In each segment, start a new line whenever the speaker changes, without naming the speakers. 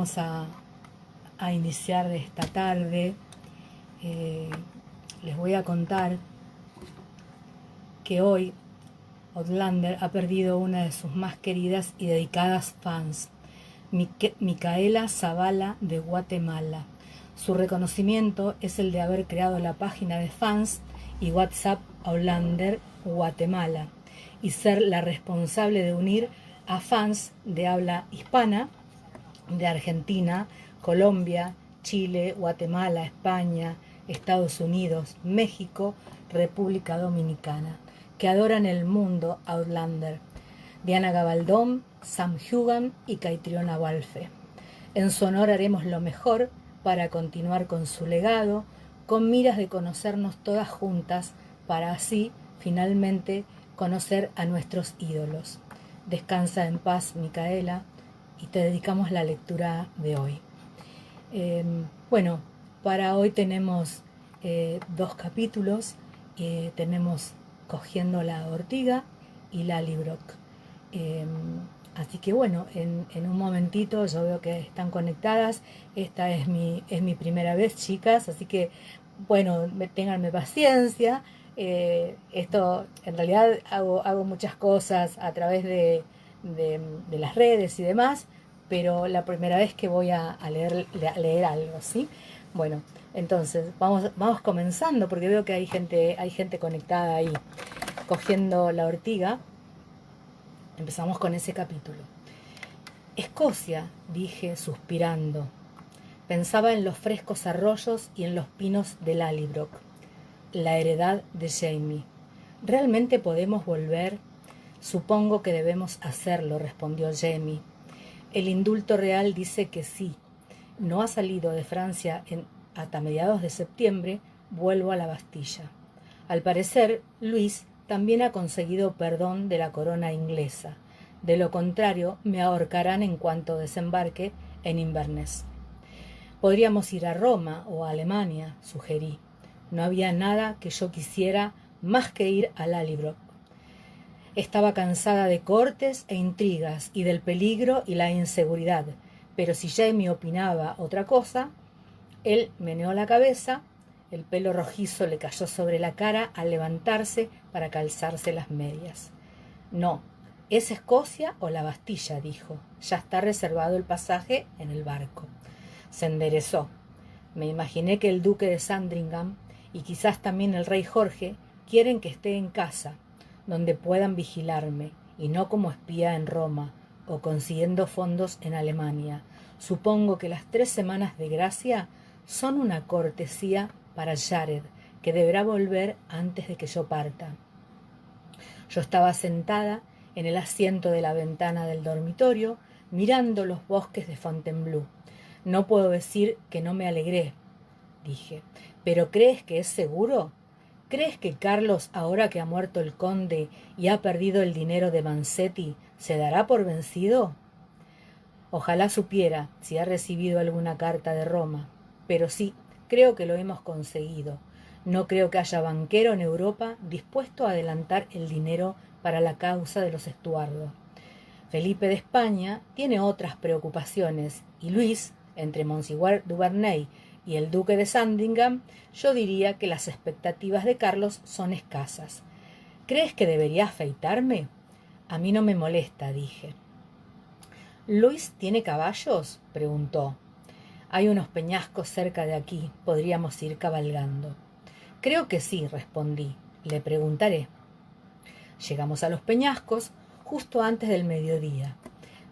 Vamos a iniciar esta tarde. Les voy a contar que hoy Outlander ha perdido una de sus más queridas y dedicadas fans, Micaela Zavala de Guatemala. Su reconocimiento es el de haber creado la página de fans y WhatsApp Outlander Guatemala y ser la responsable de unir a fans de habla hispana de Argentina, Colombia, Chile, Guatemala, España, Estados Unidos, México, República Dominicana, que adoran el mundo Outlander. Diana Gabaldón, Sam Hugan y Caitriona Balfe. En su honor haremos lo mejor para continuar con su legado, con miras de conocernos todas juntas, para así, finalmente, conocer a nuestros ídolos. Descansa en paz, Micaela, y te dedicamos la lectura de hoy. Bueno, para hoy tenemos dos capítulos. Tenemos Cogiendo la ortiga y Lallybroch. Así que bueno, en un momentito yo veo que están conectadas. Esta es mi primera vez, chicas, así que bueno, ténganme paciencia. Esto en realidad hago muchas cosas a través de las redes y demás, pero la primera vez que voy a leer algo, ¿sí? Bueno, entonces vamos comenzando, porque veo que hay gente conectada ahí. Cogiendo la ortiga, empezamos con ese capítulo. Escocia, dije suspirando. Pensaba en los frescos arroyos y en los pinos de Lallybroch. La heredad de Jamie. ¿Realmente podemos volver? Supongo que debemos hacerlo, respondió Jamie. El indulto real dice que sí. No ha salido de Francia hasta mediados de septiembre. Vuelvo a la Bastilla. Al parecer, Luis también ha conseguido perdón de la corona inglesa. De lo contrario, me ahorcarán en cuanto desembarque en Inverness. Podríamos ir a Roma o a Alemania, sugerí. No había nada que yo quisiera más que ir a Lallybroch. Estaba cansada de cortes e intrigas y del peligro y la inseguridad, pero si Jamie opinaba otra cosa, él meneó la cabeza, el pelo rojizo le cayó sobre la cara al levantarse para calzarse las medias. No, es Escocia o la Bastilla, dijo. Ya está reservado el pasaje en el barco. Se enderezó. Me imaginé que el duque de Sandringham y quizás también el rey Jorge quieren que esté en casa, donde puedan vigilarme, y no como espía en Roma o consiguiendo fondos en Alemania. Supongo que las 3 semanas de gracia son una cortesía para Jared, que deberá volver antes de que yo parta. Yo estaba sentada en el asiento de la ventana del dormitorio, mirando los bosques de Fontainebleau. No puedo decir que no me alegré, dije. ¿Pero crees que es seguro? ¿Crees que Carlos, ahora que ha muerto el conde y ha perdido el dinero de Mancetti, se dará por vencido? Ojalá supiera si ha recibido alguna carta de Roma. Pero sí, creo que lo hemos conseguido. No creo que haya banquero en Europa dispuesto a adelantar el dinero para la causa de los Estuardo. Felipe de España tiene otras preocupaciones y Luis, entre Monsieur Duvernay y el duque de Sandringham, yo diría que las expectativas de Carlos son escasas. ¿Crees que debería afeitarme? A mí no me molesta, dije. ¿Luis tiene caballos? Preguntó. Hay unos peñascos cerca de aquí, podríamos ir cabalgando. Creo que sí, respondí. Le preguntaré. Llegamos a los peñascos justo antes del mediodía.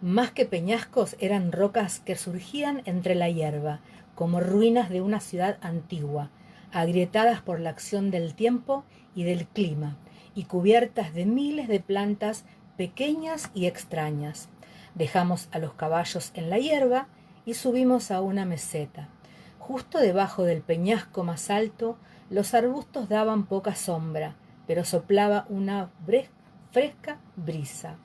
Más que peñascos eran rocas que surgían entre la hierba, como ruinas de una ciudad antigua, agrietadas por la acción del tiempo y del clima, y cubiertas de miles de plantas pequeñas y extrañas. Dejamos a los caballos en la hierba y subimos a una meseta. Justo debajo del peñasco más alto, los arbustos daban poca sombra, pero soplaba una fresca brisa.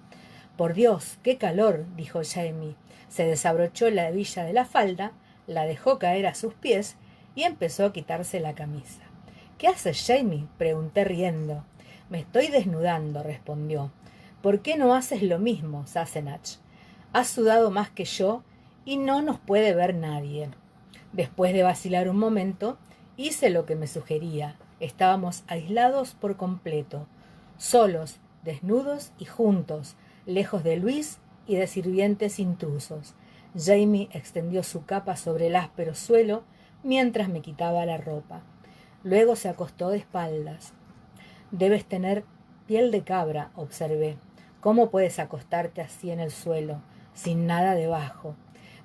«Por Dios, qué calor», dijo Jamie. Se desabrochó la hebilla de la falda, la dejó caer a sus pies y empezó a quitarse la camisa. «¿Qué haces, Jamie?», pregunté riendo. «Me estoy desnudando», respondió. «¿Por qué no haces lo mismo, Sassenach? Has sudado más que yo y no nos puede ver nadie. Después de vacilar un momento, hice lo que me sugería. Estábamos aislados por completo, solos, desnudos y juntos, lejos de Luis y de sirvientes intrusos. Jamie extendió su capa sobre el áspero suelo mientras me quitaba la ropa. Luego se acostó de espaldas. Debes tener piel de cabra, observé. ¿Cómo puedes acostarte así en el suelo, sin nada debajo?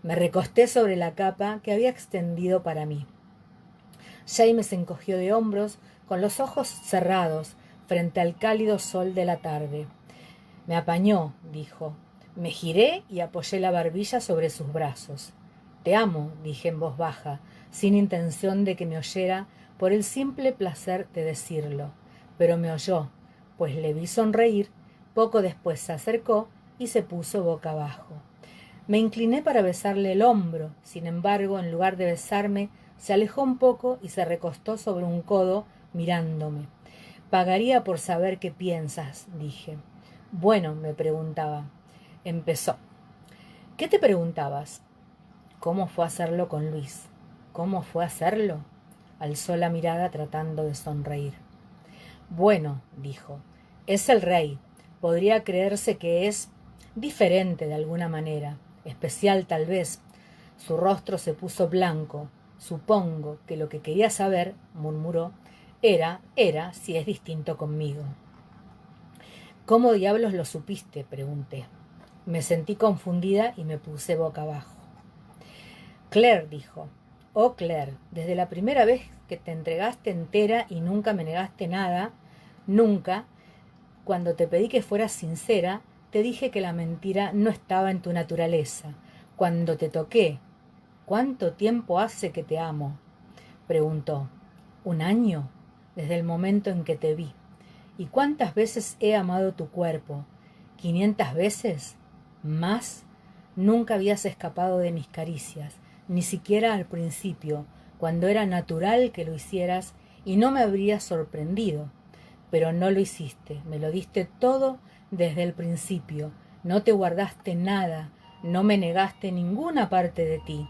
Me recosté sobre la capa que había extendido para mí. Jamie se encogió de hombros, con los ojos cerrados, frente al cálido sol de la tarde. Me apañó, dijo. Me giré y apoyé la barbilla sobre sus brazos. Te amo, dije en voz baja, sin intención de que me oyera, por el simple placer de decirlo. Pero me oyó, pues le vi sonreír. Poco después se acercó y se puso boca abajo. Me incliné para besarle el hombro. Sin embargo, en lugar de besarme, se alejó un poco y se recostó sobre un codo, mirándome. Pagaría por saber qué piensas, dije. Bueno, me preguntaba. Empezó. ¿Qué te preguntabas? ¿Cómo fue hacerlo con Luis? ¿Cómo fue hacerlo? Alzó la mirada tratando de sonreír. Bueno, dijo, es el rey. Podría creerse que es diferente de alguna manera, especial tal vez. Su rostro se puso blanco. Supongo que lo que quería saber, murmuró, era si es distinto conmigo. ¿Cómo diablos lo supiste? Pregunté. Me sentí confundida y me puse boca abajo. Claire, dijo. Oh, Claire, desde la primera vez que te entregaste entera y nunca me negaste nada, nunca, cuando te pedí que fueras sincera, te dije que la mentira no estaba en tu naturaleza. Cuando te toqué, ¿cuánto tiempo hace que te amo? Preguntó. ¿Un año? Desde el momento en que te vi. ¿Y cuántas veces he amado tu cuerpo? ¿500 veces? ¿Más? Nunca habías escapado de mis caricias, ni siquiera al principio, cuando era natural que lo hicieras y no me habrías sorprendido. Pero no lo hiciste, me lo diste todo desde el principio, no te guardaste nada, no me negaste ninguna parte de ti.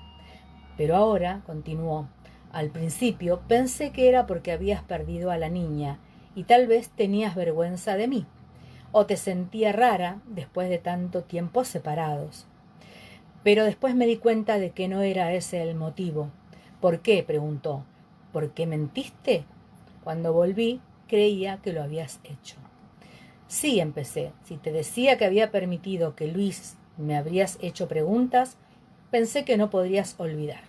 Pero ahora, continuó, al principio pensé que era porque habías perdido a la niña y tal vez tenías vergüenza de mí, o te sentía rara después de tanto tiempo separados. Pero después me di cuenta de que no era ese el motivo. ¿Por qué? Preguntó. ¿Por qué mentiste? Cuando volví, creía que lo habías hecho. Sí, empecé. Si te decía que había permitido que Luis me habrías hecho preguntas, pensé que no podrías olvidar.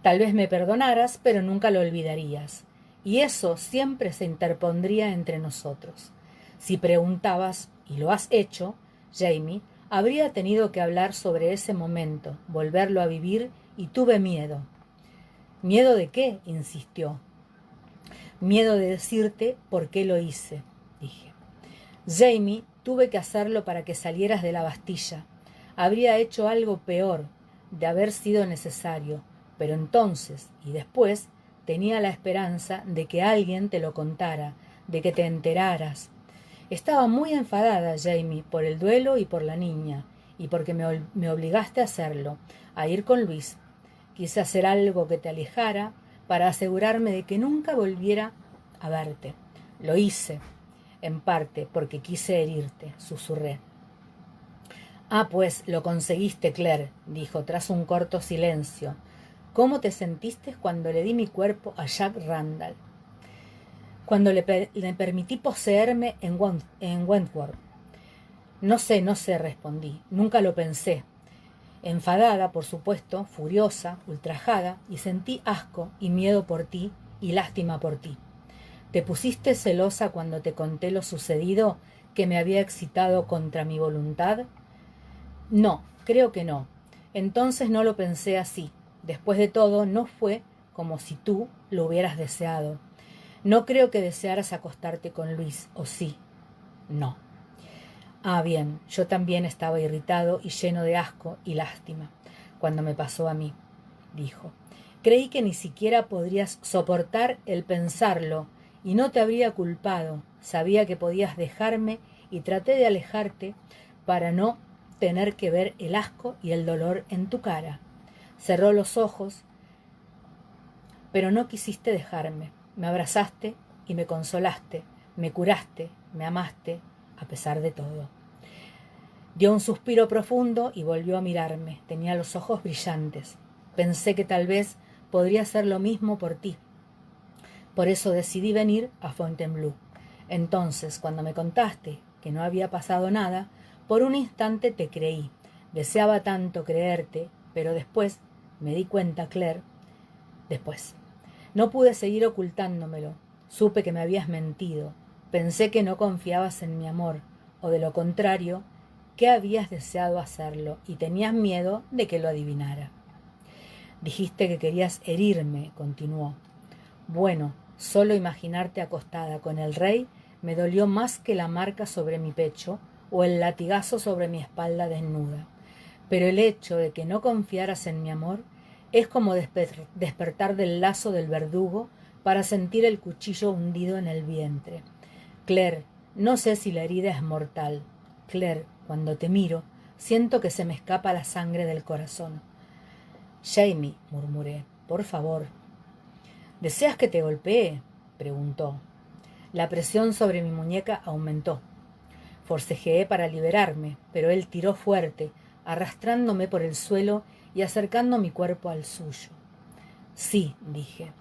Tal vez me perdonaras, pero nunca lo olvidarías. Y eso siempre se interpondría entre nosotros. Si preguntabas, y lo has hecho, Jamie, habría tenido que hablar sobre ese momento, volverlo a vivir, y tuve miedo. ¿Miedo de qué? Insistió. Miedo de decirte por qué lo hice, dije. Jamie, tuve que hacerlo para que salieras de la Bastilla. Habría hecho algo peor, de haber sido necesario, pero entonces y después tenía la esperanza de que alguien te lo contara, de que te enteraras. Estaba muy enfadada, Jamie, por el duelo y por la niña, y porque me obligaste a hacerlo, a ir con Luis. Quise hacer algo que te alejara para asegurarme de que nunca volviera a verte. Lo hice, en parte porque quise herirte, susurré. Ah, pues lo conseguiste, Claire, dijo tras un corto silencio. ¿Cómo te sentiste cuando le di mi cuerpo a Jack Randall? Cuando le permití poseerme en Wentworth. No sé, respondí. Nunca lo pensé. Enfadada, por supuesto, furiosa, ultrajada, y sentí asco y miedo por ti y lástima por ti. ¿Te pusiste celosa cuando te conté lo sucedido, que me había excitado contra mi voluntad? No, creo que no. Entonces no lo pensé así. Después de todo, no fue como si tú lo hubieras deseado. No creo que desearas acostarte con Luis, ¿o sí? No. Ah, bien, yo también estaba irritado y lleno de asco y lástima cuando me pasó a mí, dijo. Creí que ni siquiera podrías soportar el pensarlo y no te habría culpado. Sabía que podías dejarme y traté de alejarte para no tener que ver el asco y el dolor en tu cara. Cerró los ojos, pero no quisiste dejarme. Me abrazaste y me consolaste, me curaste, me amaste, a pesar de todo. Dio un suspiro profundo y volvió a mirarme. Tenía los ojos brillantes. Pensé que tal vez podría hacer lo mismo por ti. Por eso decidí venir a Fontainebleau. Entonces, cuando me contaste que no había pasado nada, por un instante te creí. Deseaba tanto creerte, pero después me di cuenta, Claire. Después. No pude seguir ocultándomelo. Supe que me habías mentido. Pensé que no confiabas en mi amor, o de lo contrario, que habías deseado hacerlo y tenías miedo de que lo adivinara. Dijiste que querías herirme, continuó. Bueno, solo imaginarte acostada con el rey me dolió más que la marca sobre mi pecho o el latigazo sobre mi espalda desnuda. Pero el hecho de que no confiaras en mi amor es como despertar del lazo del verdugo para sentir el cuchillo hundido en el vientre. Claire, no sé si la herida es mortal. Claire, cuando te miro, siento que se me escapa la sangre del corazón. Jamie, murmuré, por favor. ¿Deseas que te golpee?, preguntó. La presión sobre mi muñeca aumentó. Forcejeé para liberarme, pero él tiró fuerte, arrastrándome por el suelo y acercando mi cuerpo al suyo. Sí, dije.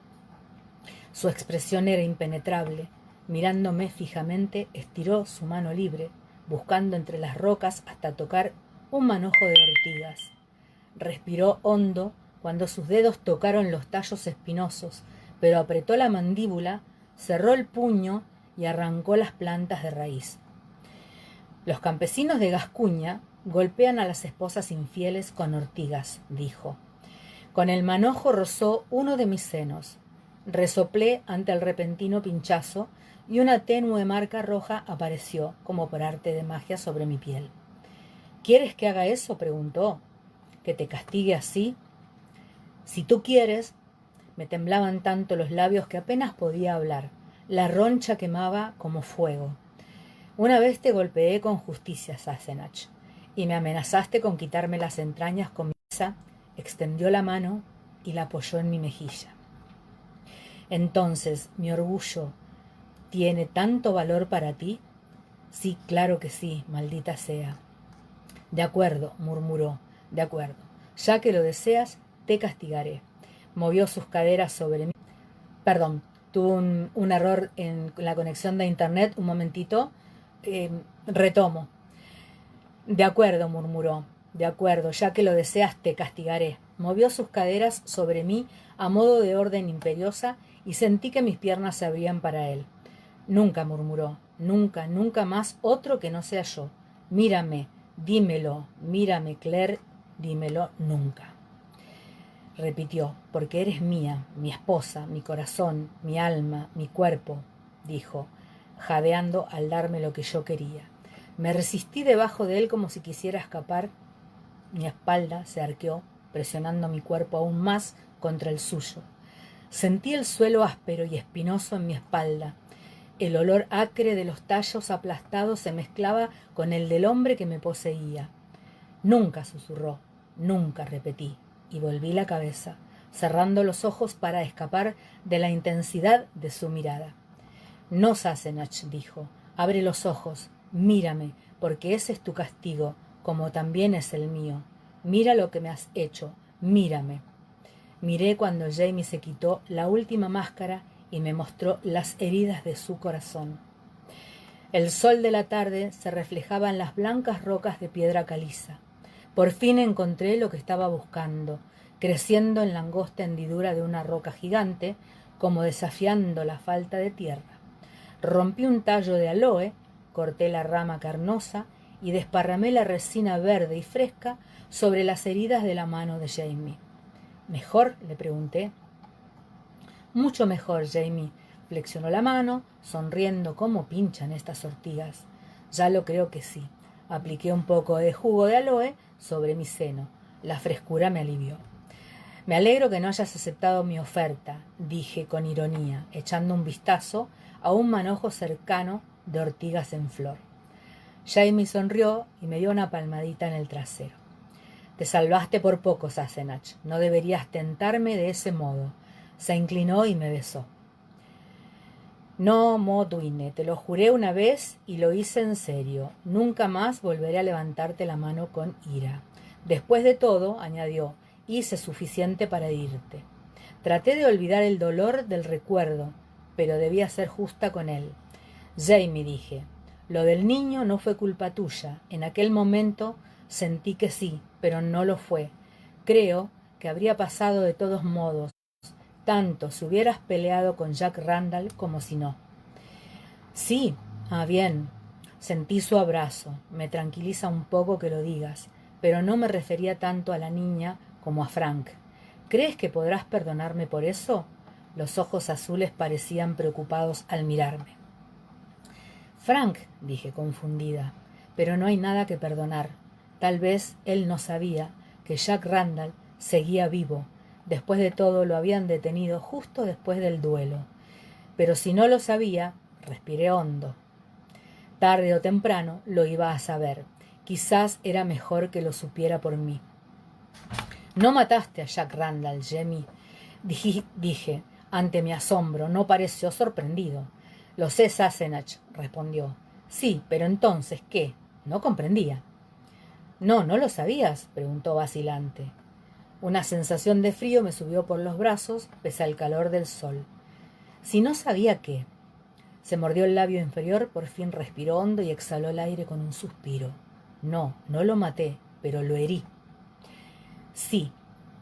Su expresión era impenetrable. Mirándome fijamente, estiró su mano libre, buscando entre las rocas hasta tocar un manojo de ortigas. Respiró hondo cuando sus dedos tocaron los tallos espinosos, pero apretó la mandíbula, cerró el puño y arrancó las plantas de raíz. Los campesinos de Gascuña golpean a las esposas infieles con ortigas, dijo. Con el manojo rozó uno de mis senos. Resoplé ante el repentino pinchazo y una tenue marca roja apareció, como por arte de magia, sobre mi piel. ¿Quieres que haga eso?, preguntó. ¿Que te castigue así? Si tú quieres. Me temblaban tanto los labios que apenas podía hablar. La roncha quemaba como fuego. Una vez te golpeé con justicia, Sassenach, y me amenazaste con quitarme las entrañas con mi mesa. Extendió la mano y la apoyó en mi mejilla. Entonces, mi orgullo tiene tanto valor para ti. Sí, claro que sí, maldita sea. De acuerdo, murmuró, de acuerdo. Ya que lo deseas, te castigaré. Movió sus caderas sobre mí. Perdón, tuve un error en la conexión de internet. Un momentito. Retomo. De acuerdo, murmuró. De acuerdo, ya que lo deseas, te castigaré. Movió sus caderas sobre mí a modo de orden imperiosa y sentí que mis piernas se abrían para él. Nunca, murmuró. Nunca, nunca más otro que no sea yo. Mírame, dímelo. Mírame, Claire, dímelo nunca. Repitió, porque eres mía, mi esposa, mi corazón, mi alma, mi cuerpo, dijo, jadeando al darme lo que yo quería. Me resistí debajo de él como si quisiera escapar. Mi espalda se arqueó, presionando mi cuerpo aún más contra el suyo. Sentí el suelo áspero y espinoso en mi espalda. El olor acre de los tallos aplastados se mezclaba con el del hombre que me poseía. Nunca, susurró, nunca, repetí, y volví la cabeza, cerrando los ojos para escapar de la intensidad de su mirada. No, Sassenach, dijo, abre los ojos, mírame, porque ese es tu castigo, como también es el mío. Mira lo que me has hecho, mírame. Miré cuando Jamie se quitó la última máscara y me mostró las heridas de su corazón. El sol de la tarde se reflejaba en las blancas rocas de piedra caliza. Por fin encontré lo que estaba buscando, creciendo en la angosta hendidura de una roca gigante, como desafiando la falta de tierra. Rompí un tallo de aloe, corté la rama carnosa y desparramé la resina verde y fresca sobre las heridas de la mano de Jamie. ¿Mejor?, le pregunté. Mucho mejor, Jamie. Flexionó la mano, sonriendo como pinchan estas ortigas. Ya lo creo que sí. Apliqué un poco de jugo de aloe sobre mi seno. La frescura me alivió. Me alegro que no hayas aceptado mi oferta, dije con ironía, echando un vistazo a un manojo cercano de ortigas en flor. Jaime sonrió y me dio una palmadita en el trasero. Te salvaste por poco, Sassenach. No deberías tentarme de ese modo. Se inclinó y me besó. No, Moduine, te lo juré una vez y lo hice en serio. Nunca más volveré a levantarte la mano con ira. Después de todo, añadió, hice suficiente para herirte. Traté de olvidar el dolor del recuerdo, pero debía ser justa con él. Jamie, dije, lo del niño no fue culpa tuya. En aquel momento sentí que sí, pero no lo fue. Creo que habría pasado de todos modos, tanto si hubieras peleado con Jack Randall como si no. Sí, bien. Sentí su abrazo. Me tranquiliza un poco que lo digas, pero no me refería tanto a la niña como a Frank. ¿Crees que podrás perdonarme por eso? Los ojos azules parecían preocupados al mirarme. Frank, dije confundida, pero no hay nada que perdonar. Tal vez él no sabía que Jack Randall seguía vivo. Después de todo lo habían detenido justo después del duelo. Pero si no lo sabía, respiré hondo. Tarde o temprano lo iba a saber. Quizás era mejor que lo supiera por mí. No mataste a Jack Randall, Jamie, dije, ante mi asombro. No pareció sorprendido. Lo sé, Sassenach, respondió. Sí, pero entonces, ¿qué? No comprendía. No lo sabías, preguntó vacilante. Una sensación de frío me subió por los brazos, pese al calor del sol. Si no sabía qué. Se mordió el labio inferior, por fin respiró hondo y exhaló el aire con un suspiro. No lo maté, pero lo herí. Sí,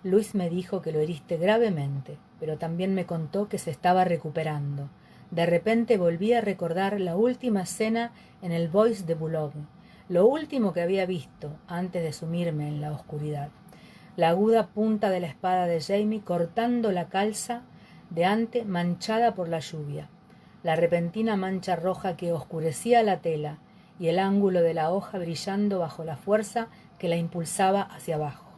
Luis me dijo que lo heriste gravemente, pero también me contó que se estaba recuperando. De repente volví a recordar la última escena en el Bois de Boulogne, lo último que había visto antes de sumirme en la oscuridad. La aguda punta de la espada de Jamie cortando la calza de ante manchada por la lluvia, la repentina mancha roja que oscurecía la tela y el ángulo de la hoja brillando bajo la fuerza que la impulsaba hacia abajo.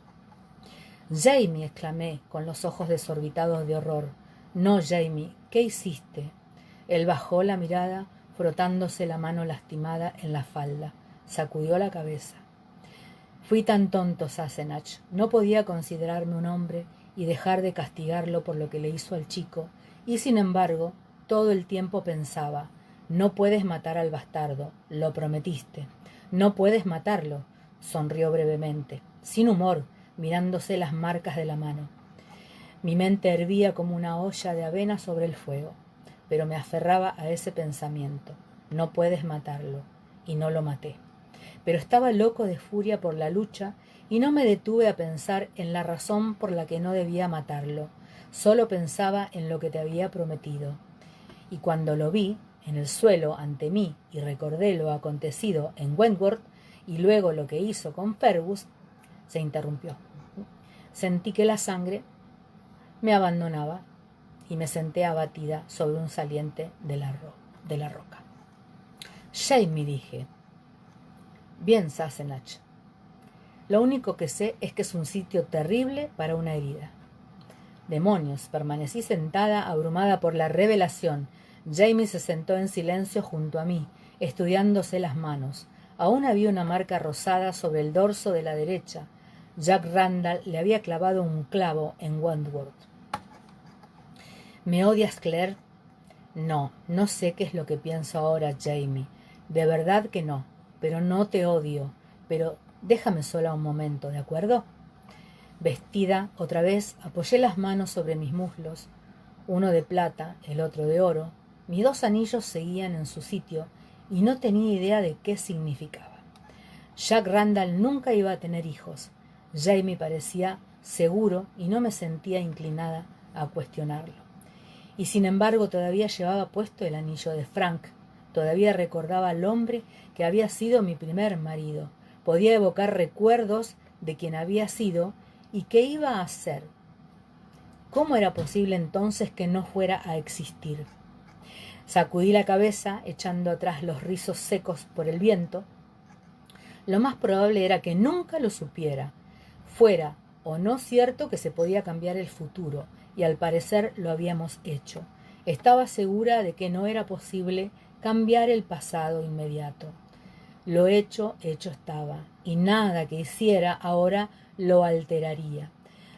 Jamie, exclamé, con los ojos desorbitados de horror. No, Jamie, ¿qué hiciste? Él bajó la mirada, frotándose la mano lastimada en la falda. Sacudió la cabeza. Fui tan tonto, Sassenach. No podía considerarme un hombre y dejar de castigarlo por lo que le hizo al chico, y sin embargo, todo el tiempo pensaba, no puedes matar al bastardo, lo prometiste. No puedes matarlo, sonrió brevemente, sin humor, mirándose las marcas de la mano. Mi mente hervía como una olla de avena sobre el fuego, pero me aferraba a ese pensamiento. No puedes matarlo, y no lo maté. Pero estaba loco de furia por la lucha y no me detuve a pensar en la razón por la que no debía matarlo. Solo pensaba en lo que te había prometido. Y cuando lo vi en el suelo ante mí y recordé lo acontecido en Wentworth y luego lo que hizo con Fergus, se interrumpió. Sentí que la sangre me abandonaba y me senté abatida sobre un saliente de la roca. Jamie, dije. Bien, Sassenach. Lo único que sé es que es un sitio terrible para una herida. Demonios, permanecí sentada, abrumada por la revelación. Jamie se sentó en silencio junto a mí, estudiándose las manos. Aún había una marca rosada sobre el dorso de la derecha. Jack Randall le había clavado un clavo en Wentworth. ¿Me odias, Claire? No sé qué es lo que pienso ahora, Jamie. De verdad que no, pero no te odio. Pero déjame sola un momento, ¿de acuerdo? Vestida, otra vez, apoyé las manos sobre mis muslos, uno de plata, el otro de oro. Mis 2 anillos seguían en su sitio y no tenía idea de qué significaba. Jack Randall nunca iba a tener hijos. Jamie parecía seguro y no me sentía inclinada a cuestionarlo. Y sin embargo todavía llevaba puesto el anillo de Frank. Todavía recordaba al hombre que había sido mi primer marido. Podía evocar recuerdos de quien había sido y qué iba a hacer. ¿Cómo era posible entonces que no fuera a existir? Sacudí la cabeza, echando atrás los rizos secos por el viento. Lo más probable era que nunca lo supiera. Fuera o no cierto que se podía cambiar el futuro, y al parecer lo habíamos hecho. Estaba segura de que no era posible cambiar el pasado inmediato. Lo hecho, hecho estaba, y nada que hiciera ahora lo alteraría.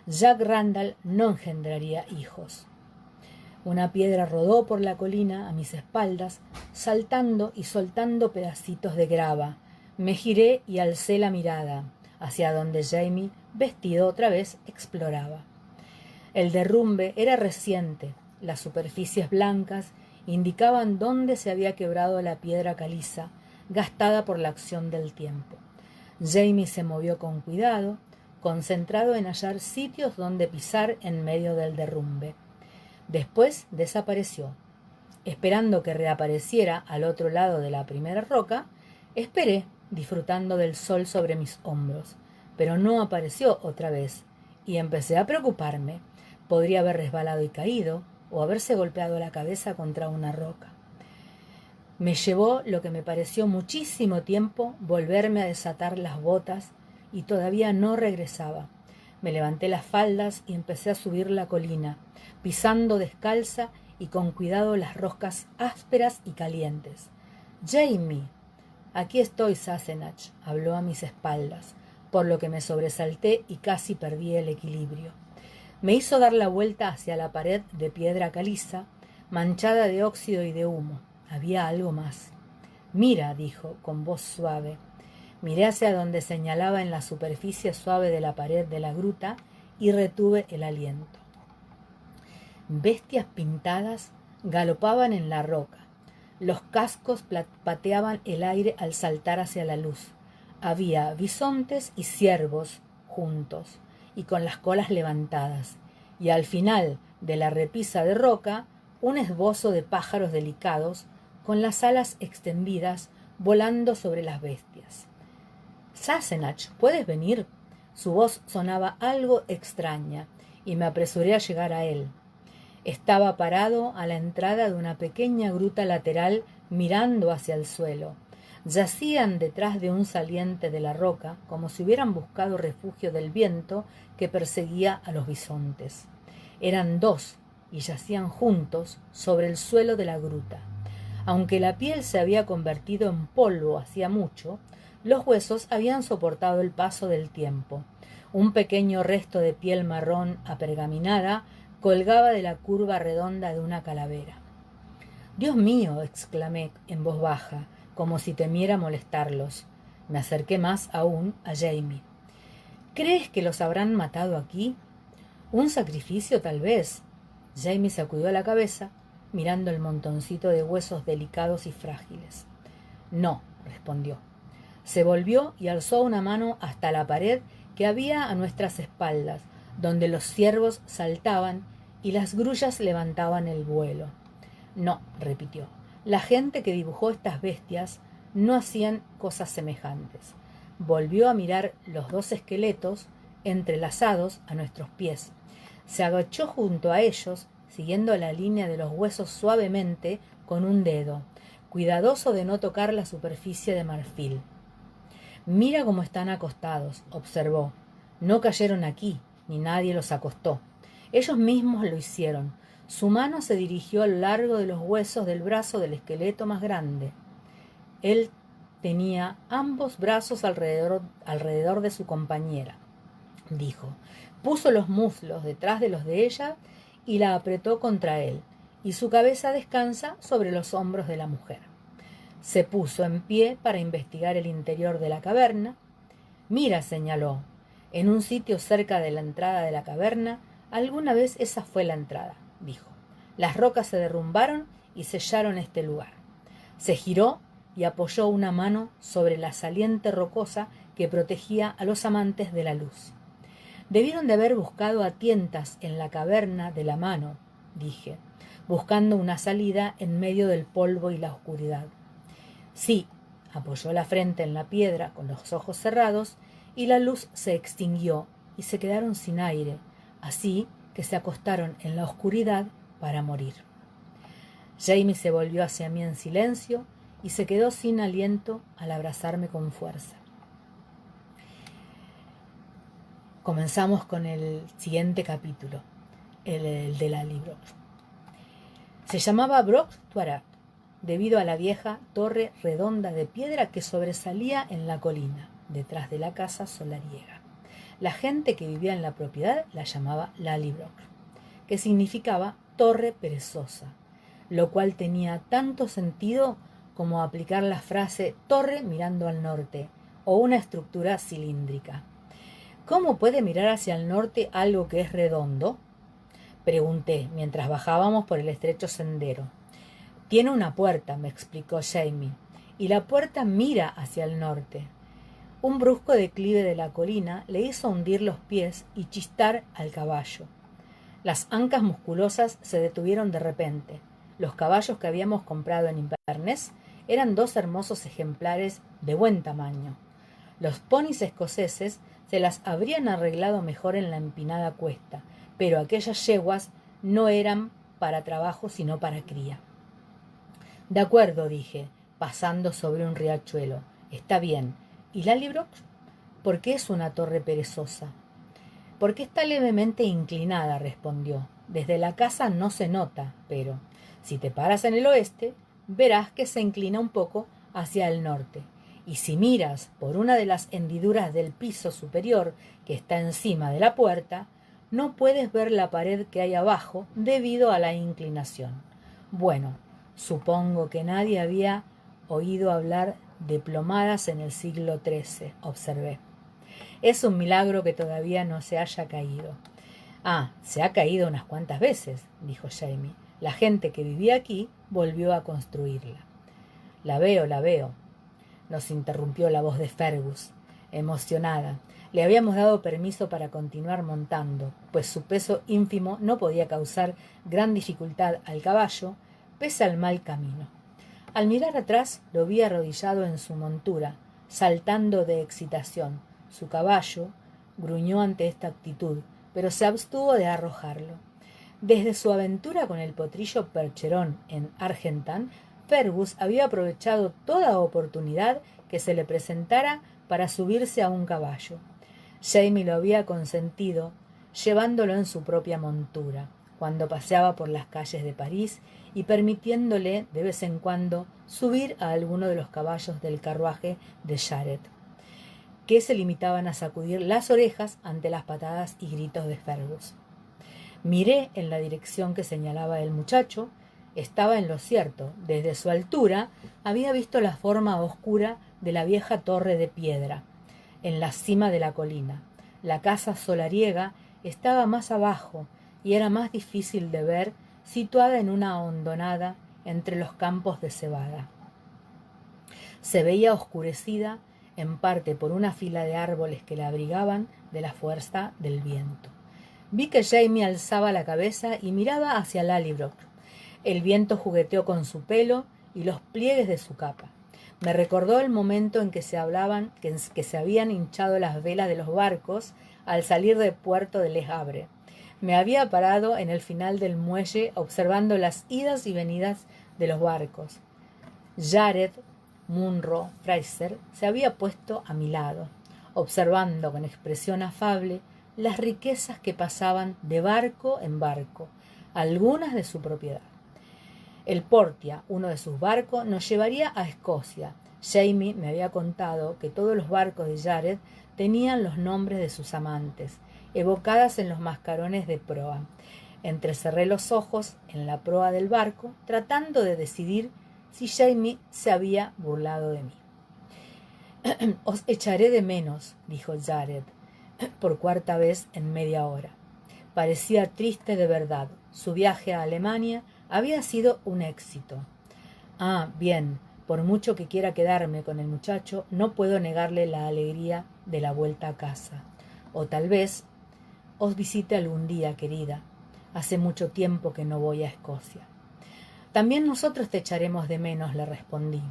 Jack Randall no engendraría hijos. Una piedra rodó por la colina a mis espaldas, saltando y soltando pedacitos de grava. Me giré y alcé la mirada, hacia donde Jamie, vestido otra vez, exploraba. El derrumbe era reciente. Las superficies blancas indicaban dónde se había quebrado la piedra caliza, gastada por la acción del tiempo. Jamie se movió con cuidado, concentrado en hallar sitios donde pisar en medio del derrumbe. Después desapareció. Esperando que reapareciera al otro lado de la primera roca, esperé, disfrutando del sol sobre mis hombros, pero no apareció otra vez, y empecé a preocuparme. Podría haber resbalado y caído, o haberse golpeado la cabeza contra una roca. Me llevó lo que me pareció muchísimo tiempo volverme a desatar las botas, y todavía no regresaba. Me levanté las faldas y empecé a subir la colina, pisando descalza y con cuidado las rocas ásperas y calientes. «Jamie». «Aquí estoy, Sassenach», habló a mis espaldas, por lo que me sobresalté y casi perdí el equilibrio. Me hizo dar la vuelta hacia la pared de piedra caliza, manchada de óxido y de humo. Había algo más. «Mira», dijo, con voz suave. Miré hacia donde señalaba en la superficie suave de la pared de la gruta y retuve el aliento. Bestias pintadas galopaban en la roca. Los cascos pateaban el aire al saltar hacia la luz. Había bisontes y ciervos juntos y con las colas levantadas. Y al final de la repisa de roca, un esbozo de pájaros delicados con las alas extendidas volando sobre las bestias. «Sassenach, ¿puedes venir?» Su voz sonaba algo extraña y me apresuré a llegar a él. Estaba parado a la entrada de una pequeña gruta lateral mirando hacia el suelo. Yacían detrás de un saliente de la roca como si hubieran buscado refugio del viento que perseguía a los bisontes. Eran dos y yacían juntos sobre el suelo de la gruta. Aunque la piel se había convertido en polvo hacía mucho, los huesos habían soportado el paso del tiempo. Un pequeño resto de piel marrón apergaminada colgaba de la curva redonda de una calavera. «Dios mío», exclamé en voz baja, como si temiera molestarlos. Me acerqué más aún a Jamie. «¿Crees que los habrán matado aquí?» «Un sacrificio, tal vez». Jamie sacudió la cabeza, mirando el montoncito de huesos delicados y frágiles. «No», respondió. Se volvió y alzó una mano hasta la pared que había a nuestras espaldas, donde los ciervos saltaban y las grullas levantaban el vuelo. «No», repitió, «la gente que dibujó estas bestias no hacían cosas semejantes». Volvió a mirar los dos esqueletos entrelazados a nuestros pies. Se agachó junto a ellos, siguiendo la línea de los huesos suavemente con un dedo, cuidadoso de no tocar la superficie de marfil. «Mira cómo están acostados», observó. «No cayeron aquí, ni nadie los acostó. Ellos mismos lo hicieron». Su mano se dirigió a lo largo de los huesos del brazo del esqueleto más grande. Él tenía ambos brazos alrededor de su compañera, dijo. Puso los muslos detrás de los de ella y la apretó contra él, y su cabeza descansa sobre los hombros de la mujer. Se puso en pie para investigar el interior de la caverna. «Mira», señaló, «en un sitio cerca de la entrada de la caverna, alguna vez esa fue la entrada», dijo. «Las rocas se derrumbaron y sellaron este lugar». Se giró y apoyó una mano sobre la saliente rocosa que protegía a los amantes de la luz. «Debieron de haber buscado a tientas en la caverna de la mano», dije, buscando una salida en medio del polvo y la oscuridad. «Sí», apoyó la frente en la piedra con los ojos cerrados y la luz se extinguió y se quedaron sin aire, así que se acostaron en la oscuridad para morir». Jamie se volvió hacia mí en silencio y se quedó sin aliento al abrazarme con fuerza. Comenzamos con el siguiente capítulo, el de la libro. Se llamaba Brok Tuarat. debido a la vieja torre redonda de piedra que sobresalía en la colina, detrás de la casa solariega. La gente que vivía en la propiedad la llamaba Lallybroch, que significaba torre perezosa, lo cual tenía tanto sentido como aplicar la frase torre mirando al norte o una estructura cilíndrica. ¿Cómo puede mirar hacia el norte algo que es redondo?, pregunté mientras bajábamos por el estrecho sendero. Tiene una puerta, me explicó Jamie, y la puerta mira hacia el norte. Un brusco declive de la colina le hizo hundir los pies y chistar al caballo. Las ancas musculosas se detuvieron de repente. Los caballos que habíamos comprado en Inverness eran 2 hermosos ejemplares de buen tamaño. Los ponis escoceses se las habrían arreglado mejor en la empinada cuesta, pero aquellas yeguas no eran para trabajo sino para cría. De acuerdo, dije, pasando sobre un riachuelo. Está bien. ¿Y Lallybroch? ¿Por qué es una torre perezosa? Porque está levemente inclinada, respondió. Desde la casa no se nota, pero si te paras en el oeste, verás que se inclina un poco hacia el norte. Y si miras por una de las hendiduras del piso superior que está encima de la puerta, no puedes ver la pared que hay abajo debido a la inclinación. Bueno, supongo que nadie había oído hablar de plomadas en el siglo XIII, observé. Es un milagro que todavía no se haya caído. Ah, se ha caído unas cuantas veces, dijo Jamie. La gente que vivía aquí volvió a construirla. La veo, nos interrumpió la voz de Fergus, emocionada. Le habíamos dado permiso para continuar montando, pues su peso ínfimo no podía causar gran dificultad al caballo, pese al mal camino. Al mirar atrás lo vi arrodillado en su montura, saltando de excitación. Su caballo gruñó ante esta actitud, pero se abstuvo de arrojarlo. Desde su aventura con el potrillo percherón en Argentan, Fergus había aprovechado toda oportunidad que se le presentara para subirse a un caballo. Jamie lo había consentido, llevándolo en su propia montura, cuando paseaba por las calles de París y permitiéndole de vez en cuando subir a alguno de los caballos del carruaje de Jared, que se limitaban a sacudir las orejas ante las patadas y gritos de Fergus. Miré en la dirección que señalaba el muchacho. Estaba en lo cierto. Desde su altura había visto la forma oscura de la vieja torre de piedra, en la cima de la colina. La casa solariega estaba más abajo y era más difícil de ver, situada en una hondonada entre los campos de cebada. Se veía oscurecida en parte por una fila de árboles que la abrigaban de la fuerza del viento. Vi que Jamie alzaba la cabeza y miraba hacia Lallybroch. El viento jugueteó con su pelo y los pliegues de su capa. Me recordó el momento en que se habían hinchado las velas de los barcos al salir del puerto de Les Havres. Me había parado en el final del muelle observando las idas y venidas de los barcos. Jared, Munro, Fraser se había puesto a mi lado, observando con expresión afable las riquezas que pasaban de barco en barco, algunas de su propiedad. El Portia, uno de sus barcos, nos llevaría a Escocia. Jamie me había contado que todos los barcos de Jared tenían los nombres de sus amantes, evocadas en los mascarones de proa. Entrecerré los ojos en la proa del barco, tratando de decidir si Jamie se había burlado de mí. «Os echaré de menos», dijo Jared, por 4ª vez en media hora. Parecía triste de verdad. Su viaje a Alemania había sido un éxito. Ah, bien, por mucho que quiera quedarme con el muchacho, no puedo negarle la alegría de la vuelta a casa. O tal vez os visite algún día, querida. Hace mucho tiempo que no voy a Escocia. También nosotros te echaremos de menos, le respondí.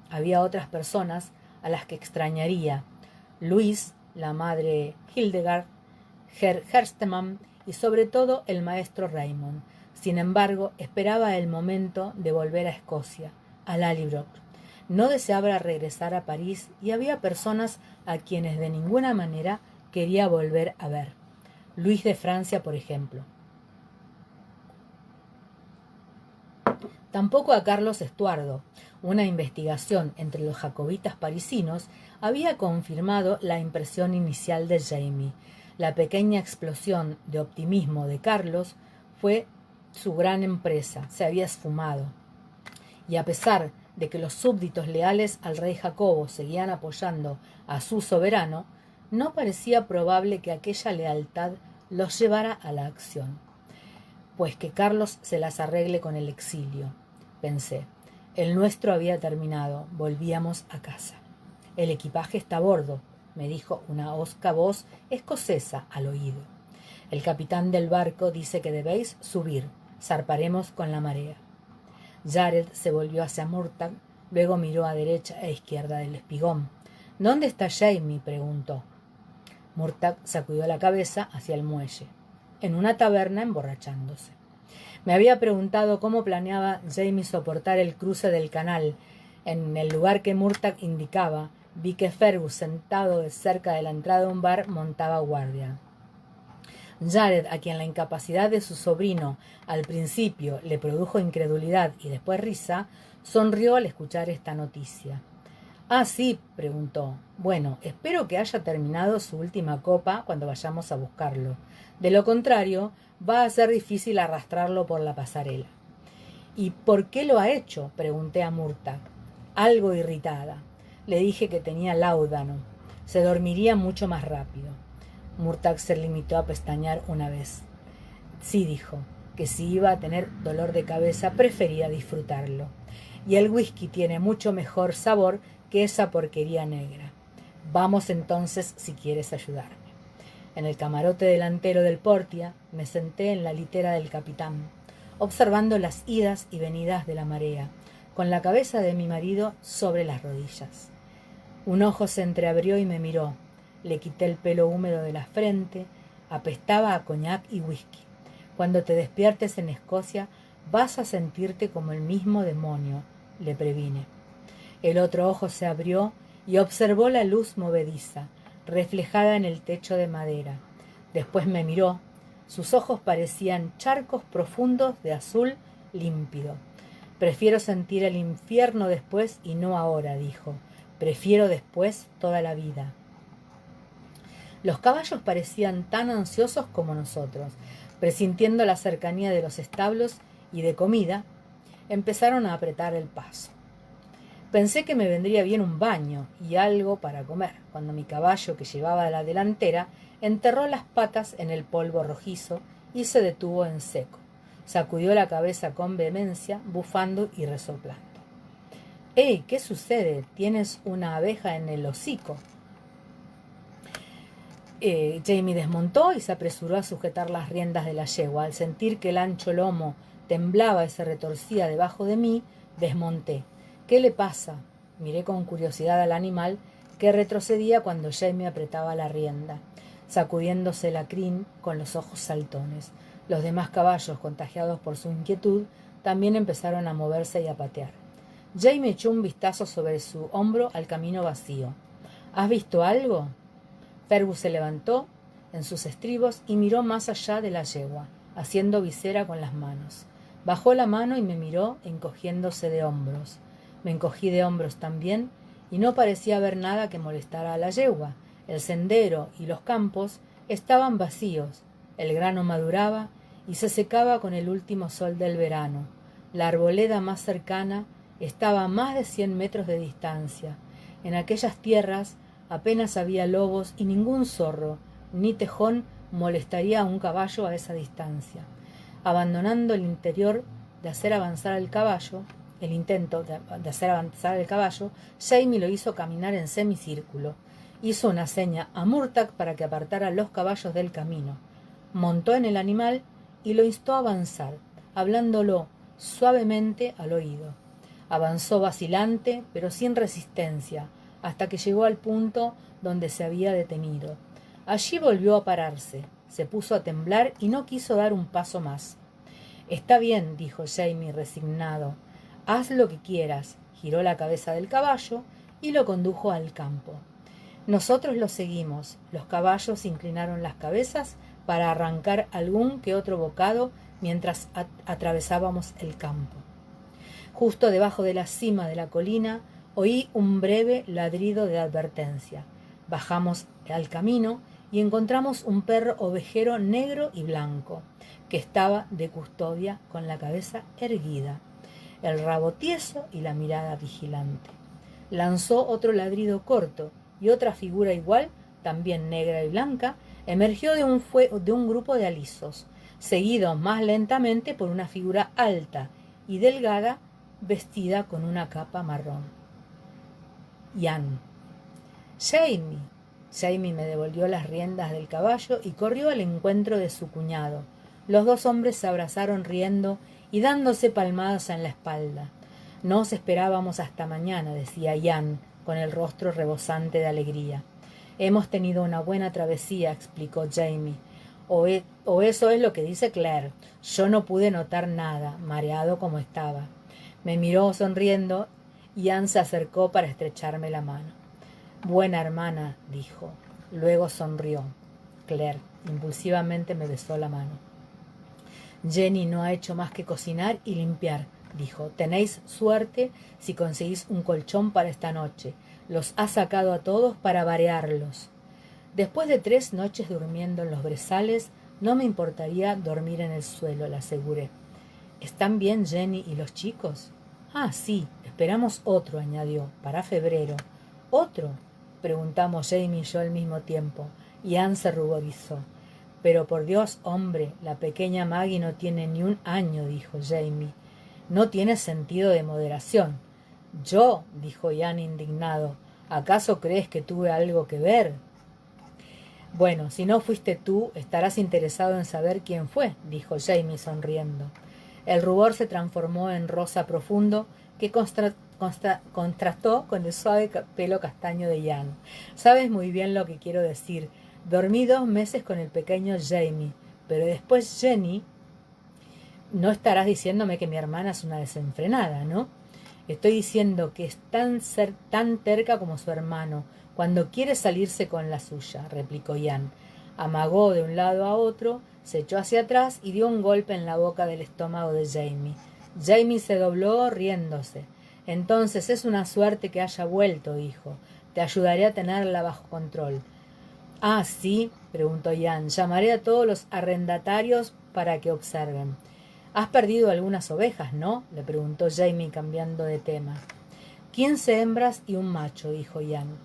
Había otras personas a las que extrañaría. Luis, la madre Hildegard, Herr Herstemann y sobre todo el maestro Raymond. Sin embargo, esperaba el momento de volver a Escocia, a Lallybroch. No deseaba regresar a París y había personas a quienes de ninguna manera quería volver a ver. Luis de Francia, por ejemplo. Tampoco a Carlos Estuardo. Una investigación entre los jacobitas parisinos había confirmado la impresión inicial de Jamie. La pequeña explosión de optimismo de Carlos fue su gran empresa, se había esfumado. Y a pesar de que los súbditos leales al rey Jacobo seguían apoyando a su soberano, no parecía probable que aquella lealtad los llevara a la acción. Pues que Carlos se las arregle con el exilio, pensé. El nuestro había terminado, volvíamos a casa. El equipaje está a bordo, me dijo una hosca voz escocesa al oído. El capitán del barco dice que debéis subir, zarparemos con la marea. Jared se volvió hacia Murtagh, luego miró a derecha e izquierda del espigón. ¿Dónde está Jamie?, preguntó. Murtagh sacudió la cabeza hacia el muelle. En una taberna emborrachándose. Me había preguntado cómo planeaba Jamie soportar el cruce del canal. En el lugar que Murtagh indicaba, vi que Fergus, sentado cerca de la entrada de un bar, montaba guardia. Jared, a quien la incapacidad de su sobrino al principio le produjo incredulidad y después risa, sonrió al escuchar esta noticia. «Ah, sí», preguntó. «Bueno, espero que haya terminado su última copa cuando vayamos a buscarlo. De lo contrario, va a ser difícil arrastrarlo por la pasarela». «¿Y por qué lo ha hecho?», pregunté a Murtagh, algo irritada. Le dije que tenía láudano. Se dormiría mucho más rápido. Murtagh se limitó a pestañear una vez. Sí, dijo, que si iba a tener dolor de cabeza prefería disfrutarlo. Y el whisky tiene mucho mejor sabor que esa porquería negra. Vamos entonces si quieres ayudarme. En el camarote delantero del Portia me senté en la litera del capitán, observando las idas y venidas de la marea, con la cabeza de mi marido sobre las rodillas. Un ojo se entreabrió y me miró. Le quité el pelo húmedo de la frente, apestaba a coñac y whisky. Cuando te despiertes en Escocia vas a sentirte como el mismo demonio, le previne. El otro ojo se abrió y observó la luz movediza, reflejada en el techo de madera. Después me miró. Sus ojos parecían charcos profundos de azul límpido. Prefiero sentir el infierno después y no ahora, dijo. Prefiero después toda la vida. Los caballos parecían tan ansiosos como nosotros. Presintiendo la cercanía de los establos y de comida, empezaron a apretar el paso. Pensé que me vendría bien un baño y algo para comer, cuando mi caballo, que llevaba a la delantera, enterró las patas en el polvo rojizo y se detuvo en seco. Sacudió la cabeza con vehemencia, bufando y resoplando. «¡Ey! ¿Qué sucede? ¿Tienes una abeja en el hocico?» Jamie desmontó y se apresuró a sujetar las riendas de la yegua. Al sentir que el ancho lomo temblaba y se retorcía debajo de mí, desmonté. «¿Qué le pasa?» Miré con curiosidad al animal, que retrocedía cuando Jamie apretaba la rienda, sacudiéndose la crin con los ojos saltones. Los demás caballos, contagiados por su inquietud, también empezaron a moverse y a patear. Jamie echó un vistazo sobre su hombro al camino vacío. «¿Has visto algo?» Fergus se levantó en sus estribos y miró más allá de la yegua, haciendo visera con las manos. Bajó la mano y me miró encogiéndose de hombros. Me encogí de hombros también y no parecía haber nada que molestara a la yegua. El sendero y los campos estaban vacíos. El grano maduraba y se secaba con el último sol del verano. La arboleda más cercana estaba a más de 100 metros de distancia. En aquellas tierras apenas había lobos y ningún zorro ni tejón molestaría a un caballo a esa distancia. Abandonando el intento de hacer avanzar el caballo, Jamie lo hizo caminar en semicírculo. Hizo una seña a Murtagh para que apartara los caballos del camino. Montó en el animal y lo instó a avanzar, hablándolo suavemente al oído. Avanzó vacilante, pero sin resistencia, hasta que llegó al punto donde se había detenido. Allí volvió a pararse, se puso a temblar y no quiso dar un paso más. «Está bien», dijo Jamie resignado. «Haz lo que quieras». Giró la cabeza del caballo y lo condujo al campo. Nosotros lo seguimos. Los caballos inclinaron las cabezas para arrancar algún que otro bocado mientras atravesábamos el campo. Justo debajo de la cima de la colina oí un breve ladrido de advertencia. Bajamos al camino y encontramos un perro ovejero negro y blanco, que estaba de custodia con la cabeza erguida, el rabo tieso y la mirada vigilante. Lanzó otro ladrido corto y otra figura igual, también negra y blanca, emergió de un grupo de alisos, seguido más lentamente por una figura alta y delgada vestida con una capa marrón. Ian. Jamie. Jamie me devolvió las riendas del caballo y corrió al encuentro de su cuñado. Los dos hombres se abrazaron riendo y dándose palmadas en la espalda. No os esperábamos hasta mañana, decía Ian, con el rostro rebosante de alegría. Hemos tenido una buena travesía, explicó Jamie. O eso es lo que dice Claire. Yo no pude notar nada, mareado como estaba. Me miró sonriendo y Ian se acercó para estrecharme la mano. Buena hermana, dijo. Luego sonrió. Claire impulsivamente me besó la mano. Jenny no ha hecho más que cocinar y limpiar, dijo. Tenéis suerte si conseguís un colchón para esta noche. Los ha sacado a todos para variarlos. Después de 3 noches durmiendo en los brezales, no me importaría dormir en el suelo, le aseguré. ¿Están bien Jenny y los chicos? Ah, sí, esperamos otro, añadió, para febrero. ¿Otro? Preguntamos Jamie y yo al mismo tiempo. Ian se ruborizó. Pero por Dios, hombre, la pequeña Maggie no tiene ni 1 año, dijo Jamie. No tiene sentido de moderación. Yo, dijo Ian indignado, ¿acaso crees que tuve algo que ver? Bueno, si no fuiste tú, estarás interesado en saber quién fue, dijo Jamie sonriendo. El rubor se transformó en rosa profundo que contrastó con el suave pelo castaño de Ian. Sabes muy bien lo que quiero decir. Dormí 2 meses con el pequeño Jamie, pero después Jenny... No estarás diciéndome que mi hermana es una desenfrenada, ¿no? Estoy diciendo que es tan terca como su hermano, cuando quiere salirse con la suya, replicó Ian. Amagó de un lado a otro, se echó hacia atrás y dio un golpe en la boca del estómago de Jamie. Jamie se dobló riéndose. Entonces es una suerte que haya vuelto, dijo. Te ayudaré a tenerla bajo control. Ah, sí, preguntó Ian. Llamaré a todos los arrendatarios para que observen. Has perdido algunas ovejas, ¿no? Le preguntó Jamie cambiando de tema. 15 hembras y un macho, dijo Ian.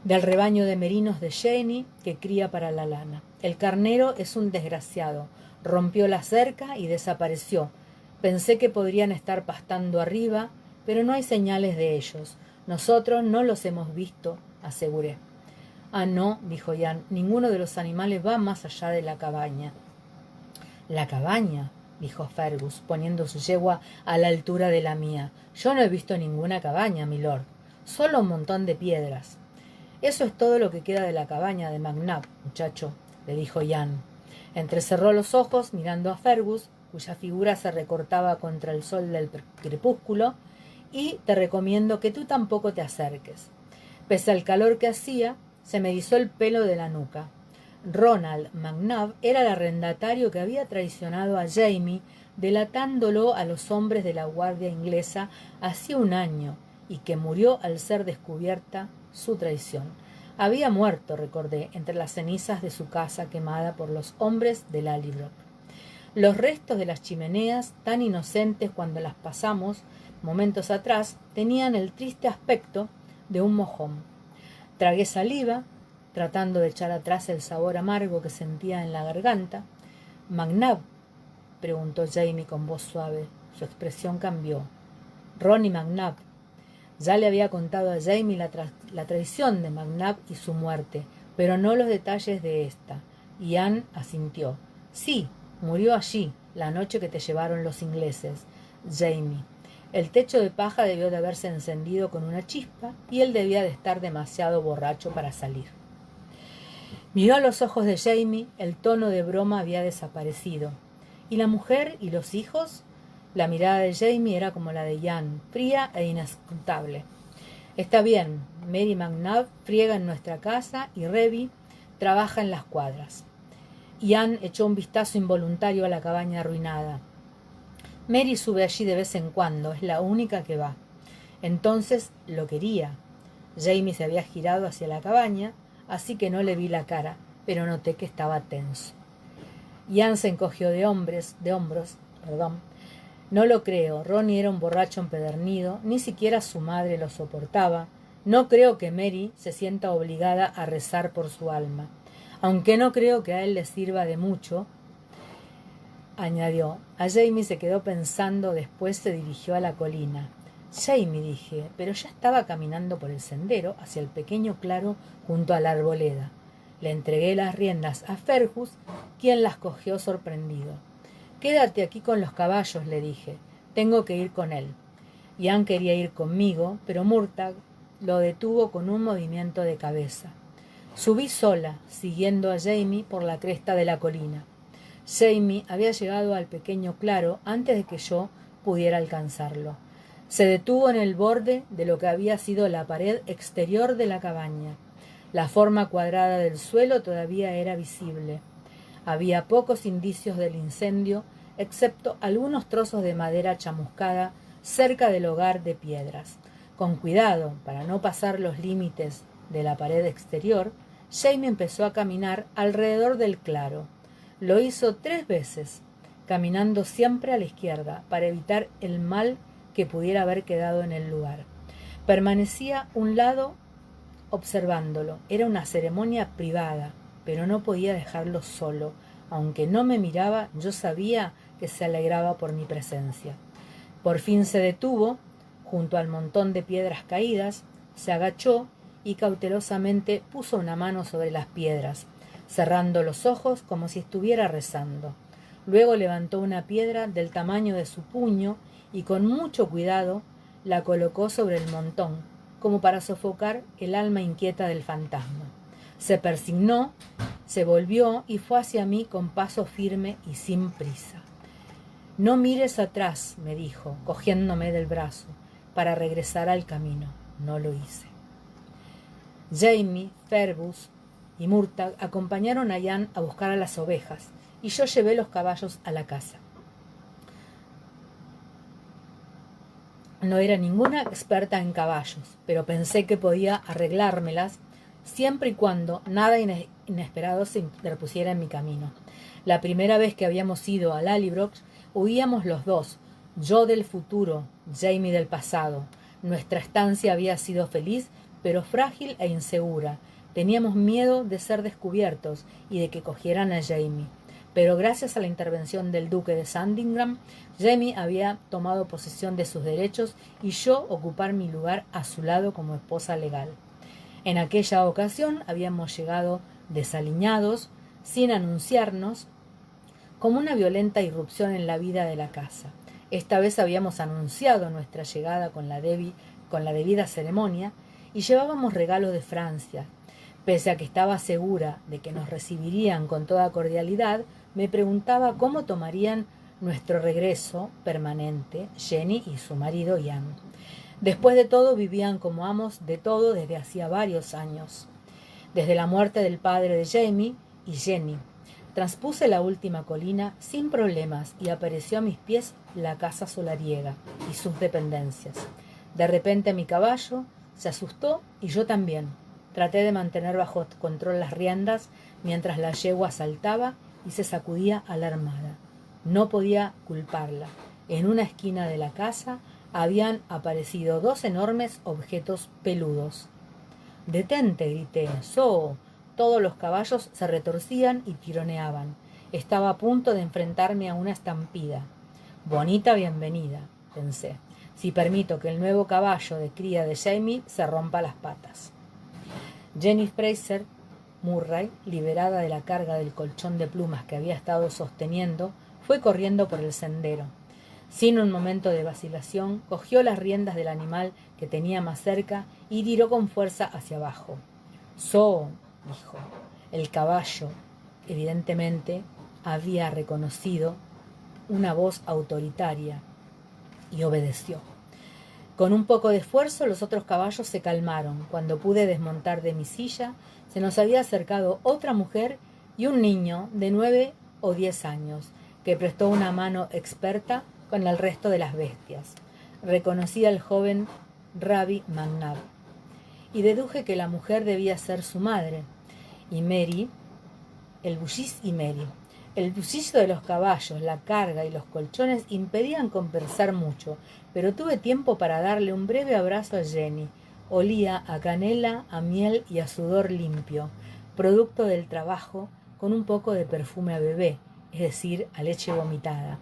Del rebaño de merinos de Jenny que cría para la lana. El carnero es un desgraciado. Rompió la cerca y desapareció. Pensé que podrían estar pastando arriba, pero no hay señales de ellos. Nosotros no los hemos visto, aseguré. Ah, no, dijo Ian, ninguno de los animales va más allá de la cabaña. ¿La cabaña? Dijo Fergus, poniendo su yegua a la altura de la mía. Yo no he visto ninguna cabaña, milord. Solo un montón de piedras. Eso es todo lo que queda de la cabaña de McNabb, muchacho, le dijo Ian. Entrecerró los ojos mirando a Fergus, cuya figura se recortaba contra el sol del crepúsculo, y te recomiendo que tú tampoco te acerques. Pese al calor que hacía, se me erizó el pelo de la nuca. Ronald McNabb era el arrendatario que había traicionado a Jamie, delatándolo a los hombres de la guardia inglesa hacía 1 año, y que murió al ser descubierta su traición. Había muerto, recordé, entre las cenizas de su casa quemada por los hombres de Lallybrook. Los restos de las chimeneas, tan inocentes cuando las pasamos momentos atrás, tenían el triste aspecto de un mojón. Tragué saliva, tratando de echar atrás el sabor amargo que sentía en la garganta. «¿McNabb?», preguntó Jamie con voz suave. Su expresión cambió. «Ronnie McNabb». Ya le había contado a Jamie la traición de McNabb y su muerte, pero no los detalles de esta. Ian asintió. «Sí, murió allí, la noche que te llevaron los ingleses, Jamie. El techo de paja debió de haberse encendido con una chispa y él debía de estar demasiado borracho para salir». Miró a los ojos de Jamie, el tono de broma había desaparecido. ¿Y la mujer y los hijos? La mirada de Jamie era como la de Ian, fría e inescrutable. Está bien, Mary McNabb friega en nuestra casa y Reby trabaja en las cuadras. Ian echó un vistazo involuntario a la cabaña arruinada. Mary sube allí de vez en cuando, es la única que va. Entonces lo quería. Jamie se había girado hacia la cabaña, así que no le vi la cara, pero noté que estaba tenso. Ian se encogió de hombros. No lo creo, Ronnie era un borracho empedernido, ni siquiera su madre lo soportaba. No creo que Mary se sienta obligada a rezar por su alma, aunque no creo que a él le sirva de mucho, añadió. A Jamie se quedó pensando, después se dirigió a la colina. Jamie, dije, pero ya estaba caminando por el sendero hacia el pequeño claro junto a la arboleda. Le entregué las riendas a Fergus, quien las cogió sorprendido. Quédate aquí con los caballos, le dije. Tengo que ir con él. Ian quería ir conmigo, pero Murtagh lo detuvo con un movimiento de cabeza. Subí sola, siguiendo a Jamie por la cresta de la colina. Jamie había llegado al pequeño claro antes de que yo pudiera alcanzarlo. Se detuvo en el borde de lo que había sido la pared exterior de la cabaña. La forma cuadrada del suelo todavía era visible. Había pocos indicios del incendio, excepto algunos trozos de madera chamuscada cerca del hogar de piedras. Con cuidado, para no pasar los límites de la pared exterior, Jamie empezó a caminar alrededor del claro. Lo hizo 3 veces, caminando siempre a la izquierda, para evitar el mal que pudiera haber quedado en el lugar. Permanecía un lado observándolo. Era una ceremonia privada, pero no podía dejarlo solo. Aunque no me miraba, yo sabía que se alegraba por mi presencia. Por fin se detuvo, junto al montón de piedras caídas, se agachó y cautelosamente puso una mano sobre las piedras, cerrando los ojos como si estuviera rezando. Luego levantó una piedra del tamaño de su puño y con mucho cuidado la colocó sobre el montón, como para sofocar el alma inquieta del fantasma. Se persignó, se volvió y fue hacia mí con paso firme y sin prisa. «No mires atrás», me dijo, cogiéndome del brazo, para regresar al camino. No lo hice. Jamie, Fergus y Murtagh acompañaron a Ian a buscar a las ovejas, y yo llevé los caballos a la casa. No era ninguna experta en caballos, pero pensé que podía arreglármelas siempre y cuando nada inesperado se interpusiera en mi camino. La primera vez que habíamos ido a Lallybroch, huíamos los dos, yo del futuro, Jamie del pasado. Nuestra estancia había sido feliz, pero frágil e insegura. Teníamos miedo de ser descubiertos y de que cogieran a Jamie. Pero gracias a la intervención del duque de Sandringham, Jamie había tomado posesión de sus derechos y yo ocupar mi lugar a su lado como esposa legal. En aquella ocasión habíamos llegado desaliñados, sin anunciarnos, como una violenta irrupción en la vida de la casa. Esta vez habíamos anunciado nuestra llegada con la debida ceremonia y llevábamos regalos de Francia. Pese a que estaba segura de que nos recibirían con toda cordialidad, me preguntaba cómo tomarían nuestro regreso permanente Jenny y su marido Ian. Después de todo, vivían como amos de todo desde hacía varios años. Desde la muerte del padre de Jamie y Jenny, transpuse la última colina sin problemas y apareció a mis pies la casa solariega y sus dependencias. De repente mi caballo se asustó y yo también. Traté de mantener bajo control las riendas mientras la yegua saltaba y se sacudía alarmada. No podía culparla. En una esquina de la casa habían aparecido 2 enormes objetos peludos. «¡Detente!», grité. «¡So!». Todos los caballos se retorcían y tironeaban. Estaba a punto de enfrentarme a una estampida. «Bonita bienvenida», pensé, «si permito que el nuevo caballo de cría de Jamie se rompa las patas». Jenny Fraser Murray, liberada de la carga del colchón de plumas que había estado sosteniendo, fue corriendo por el sendero. Sin un momento de vacilación, cogió las riendas del animal que tenía más cerca y tiró con fuerza hacia abajo. «So», dijo. El caballo, evidentemente, había reconocido una voz autoritaria y obedeció. Con un poco de esfuerzo, los otros caballos se calmaron. Cuando pude desmontar de mi silla, se nos había acercado otra mujer y un niño de 9 o 10 años, que prestó una mano experta con el resto de las bestias. Reconocí al joven Rabbi Magnab y deduje que la mujer debía ser su madre, y Mary, el bullicio de los caballos, la carga y los colchones impedían conversar mucho, pero tuve tiempo para darle un breve abrazo a Jenny. Olía a canela, a miel y a sudor limpio, producto del trabajo, con un poco de perfume a bebé, es decir, a leche vomitada.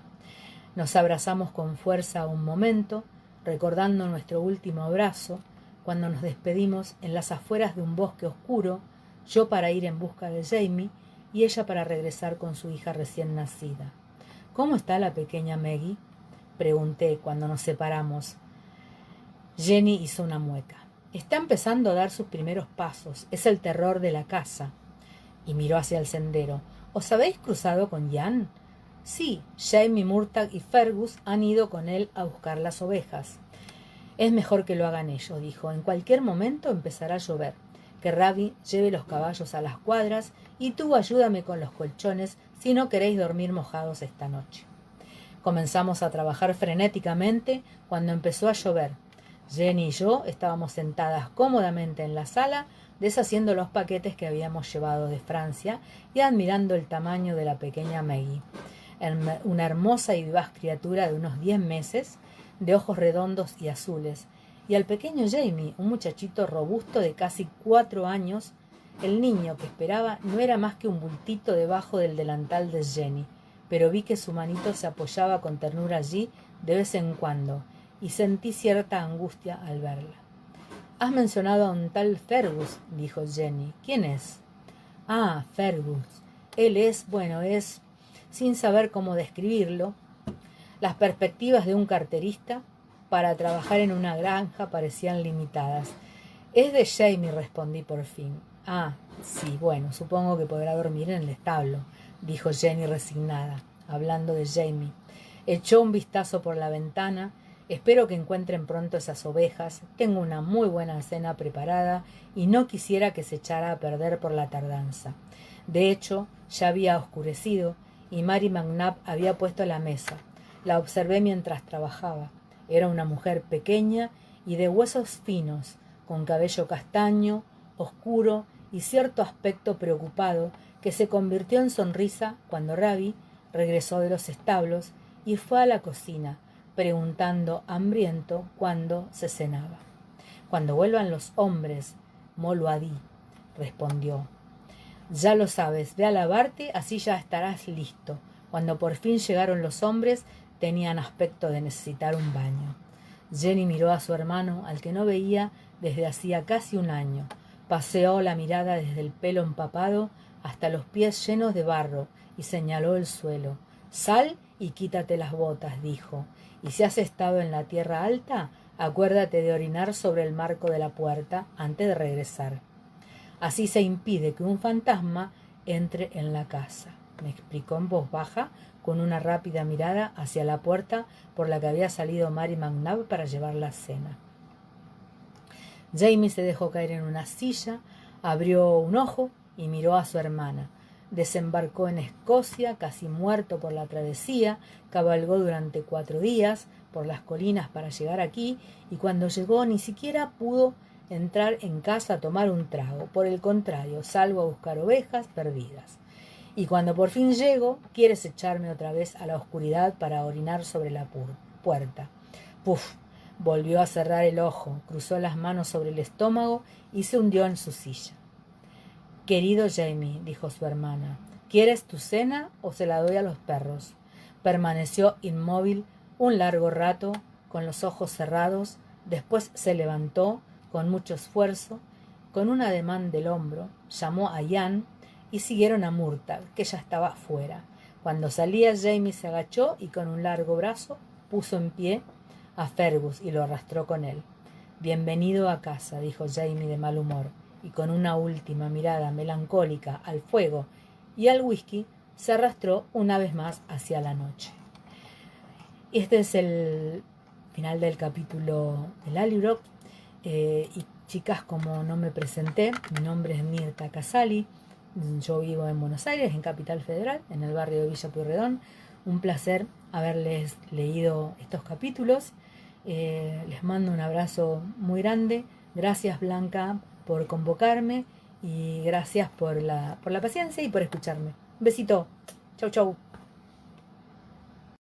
Nos abrazamos con fuerza un momento, recordando nuestro último abrazo, cuando nos despedimos en las afueras de un bosque oscuro, yo para ir en busca de Jamie y ella para regresar con su hija recién nacida. ¿Cómo está la pequeña Maggie?, pregunté cuando nos separamos. Jenny hizo una mueca. Está empezando a dar sus primeros pasos. Es el terror de la casa. Y miró hacia el sendero. ¿Os habéis cruzado con Jan? Sí, Jamie, Murtagh y Fergus han ido con él a buscar las ovejas. Es mejor que lo hagan ellos, dijo. En cualquier momento empezará a llover. Que Rabbi lleve los caballos a las cuadras y tú ayúdame con los colchones si no queréis dormir mojados esta noche. Comenzamos a trabajar frenéticamente cuando empezó a llover. Jenny y yo estábamos sentadas cómodamente en la sala, deshaciendo los paquetes que habíamos llevado de Francia y admirando el tamaño de la pequeña Maggie. Una hermosa y vivaz criatura de unos 10 meses, de ojos redondos y azules, y al pequeño Jamie, un muchachito robusto de casi 4 años. El niño que esperaba no era más que un bultito debajo del delantal de Jenny, pero vi que su manito se apoyaba con ternura allí de vez en cuando, y sentí cierta angustia al verla. «Has mencionado a un tal Fergus», dijo Jenny. «¿Quién es?» «Ah, Fergus. Él es, sin saber cómo describirlo, las perspectivas de un carterista para trabajar en una granja parecían limitadas. Es de Jamie», respondí por fin. «Ah, sí, bueno, supongo que podrá dormir en el establo», dijo Jenny resignada, hablando de Jamie. Echó un vistazo por la ventana. «Espero que encuentren pronto esas ovejas. Tengo una muy buena cena preparada y no quisiera que se echara a perder por la tardanza». De hecho, ya había oscurecido y Mary McNabb había puesto la mesa. La observé mientras trabajaba. Era una mujer pequeña y de huesos finos, con cabello castaño, oscuro y cierto aspecto preocupado que se convirtió en sonrisa cuando Rabbi regresó de los establos y fue a la cocina, preguntando hambriento cuándo se cenaba. «Cuando vuelvan los hombres, Moluadí», respondió. «Ya lo sabes, ve a lavarte, así ya estarás listo». Cuando por fin llegaron los hombres, tenían aspecto de necesitar un baño. Jenny miró a su hermano, al que no veía desde hacía casi un año. Paseó la mirada desde el pelo empapado hasta los pies llenos de barro y señaló el suelo. «Sal y quítate las botas», dijo. «Y si has estado en la tierra alta, acuérdate de orinar sobre el marco de la puerta antes de regresar. Así se impide que un fantasma entre en la casa», me explicó en voz baja, con una rápida mirada hacia la puerta por la que había salido Mary McNabb para llevar la cena. Jamie se dejó caer en una silla, abrió un ojo y miró a su hermana. Desembarcó en Escocia, casi muerto por la travesía, cabalgó durante 4 días por las colinas para llegar aquí, y cuando llegó ni siquiera pudo entrar en casa a tomar un trago. Por el contrario, salgo a buscar ovejas perdidas. Y cuando por fin llego, quieres echarme otra vez a la oscuridad para orinar sobre la puerta. Puf, volvió a cerrar el ojo, cruzó las manos sobre el estómago y se hundió en su silla. «Querido Jamie», dijo su hermana, «¿quieres tu cena o se la doy a los perros?». Permaneció inmóvil un largo rato, con los ojos cerrados. Después se levantó con mucho esfuerzo, con un ademán del hombro, llamó a Jan y siguieron a Murtagh, que ya estaba fuera. Cuando salía, Jamie se agachó y con un largo brazo puso en pie a Fergus y lo arrastró con él. «Bienvenido a casa», dijo Jamie de mal humor, y con una última mirada melancólica al fuego y al whisky, se arrastró una vez más hacia la noche. Este es el final del capítulo de Lallybroch. Y chicas, como no me presenté, mi nombre es Mirta Casali, yo vivo en Buenos Aires, en Capital Federal, en el barrio de Villa Pueyrredón. Un placer haberles leído estos capítulos. Les mando un abrazo muy grande. Gracias, Blanca, por convocarme y gracias por la paciencia y por escucharme. Un besito. Chau, chau.